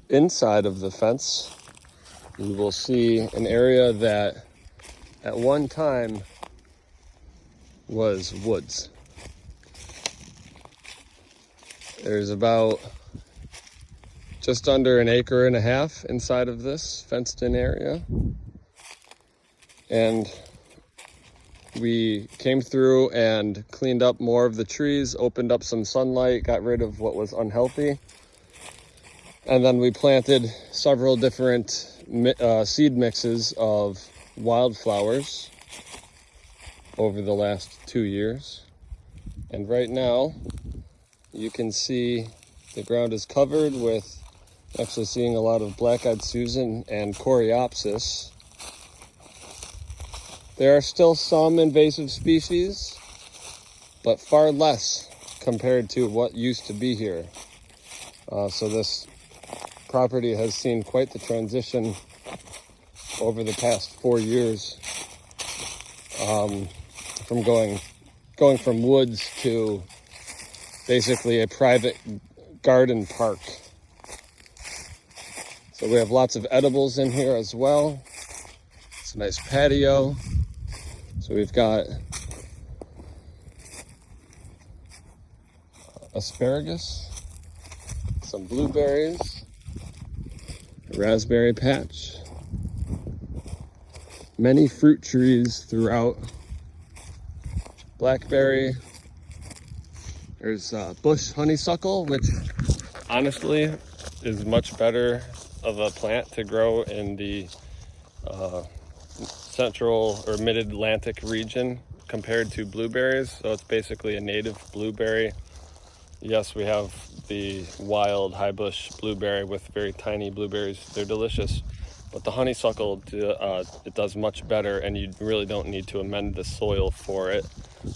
inside of the fence, you will see an area that at one time was woods. There's about just under an acre and a half inside of this fenced in area. And we came through and cleaned up more of the trees, opened up some sunlight, got rid of what was unhealthy. And then we planted several different seed mixes of wildflowers over the last 2 years. And right now, you can see the ground is covered with, actually seeing a lot of black-eyed Susan and coreopsis. There are still some invasive species, but far less compared to what used to be here. So this property has seen quite the transition over the past 4 years, from going from woods to basically a private garden park. So we have lots of edibles in here as well. It's a nice patio. So we've got asparagus, some blueberries, a raspberry patch, many fruit trees throughout. Blackberry. There's bush honeysuckle, which honestly is much better of a plant to grow in the central or mid-Atlantic region compared to blueberries. So it's basically a native blueberry. Yes, we have the wild high bush blueberry with very tiny blueberries. They're delicious, but the honeysuckle, it does much better, and you really don't need to amend the soil for it.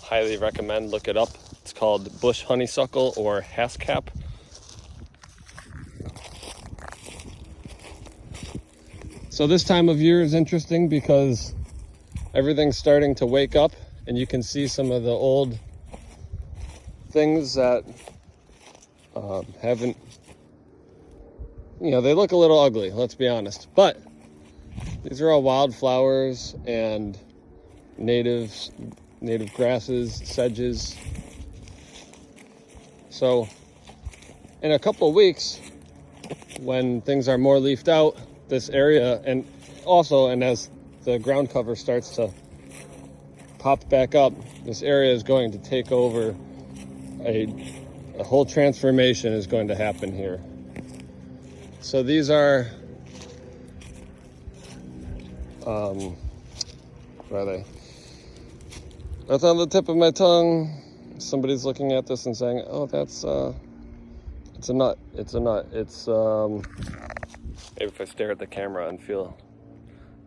Highly recommend, look it up. It's called bush honeysuckle or haskap. So this time of year is interesting because everything's starting to wake up, and you can see some of the old things that haven't, they look a little ugly, let's be honest. But these are all wildflowers and native grasses, sedges. So in a couple of weeks, when things are more leafed out, this area, and as the ground cover starts to pop back up, this area is going to take over. A whole transformation is going to happen here. So these are, what are they? That's on the tip of my tongue. Somebody's looking at this and saying, oh, that's, it's a nut. It's a nut. It's, maybe if I stare at the camera and feel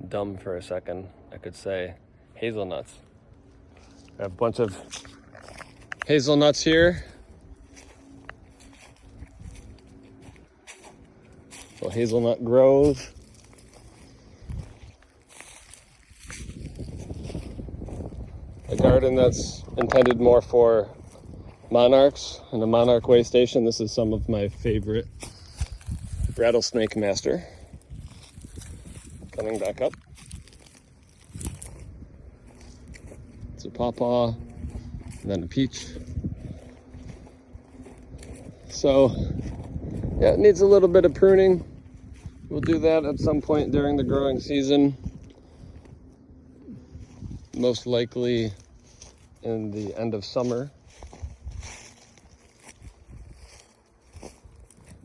dumb for a second, I could say hazelnuts. I have a bunch of hazelnuts here. So hazelnut grove. A garden that's intended more for monarchs and a monarch way station. This is some of my favorite rattlesnake master coming back up. It's a pawpaw, and then a peach. So yeah, it needs a little bit of pruning. We'll do that at some point during the growing season, most likely in the end of summer.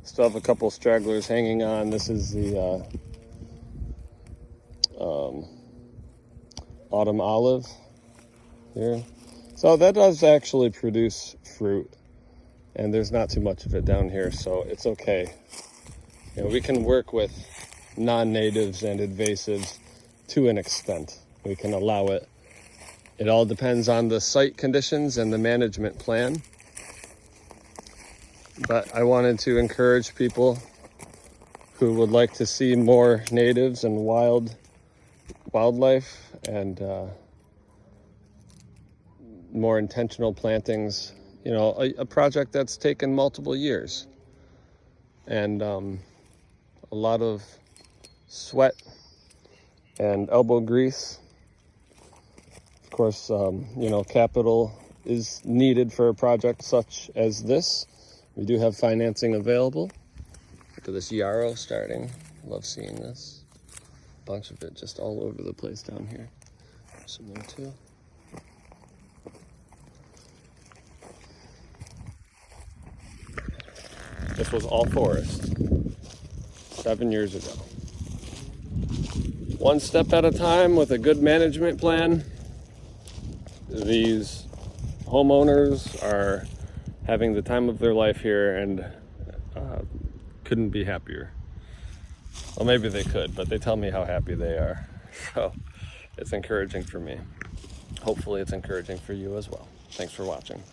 Still have a couple stragglers hanging on. This is the autumn olive here. So that does actually produce fruit, and there's not too much of it down here, so it's okay. We can work with non-natives and invasives to an extent. We can allow it. It all depends on the site conditions and the management plan. But I wanted to encourage people who would like to see more natives and wildlife and more intentional plantings. A project that's taken multiple years. And a lot of sweat and elbow grease. Of course, you know, capital is needed for a project such as this. We do have financing available. Look at this yarrow starting. Love seeing this. Bunch of it just all over the place down here. Some there too. This was all forest 7 years ago. One step at a time with a good management plan. These homeowners are having the time of their life here and couldn't be happier. Well, maybe they could, but they tell me how happy they are. So it's encouraging for me. Hopefully it's encouraging for you as well. Thanks for watching.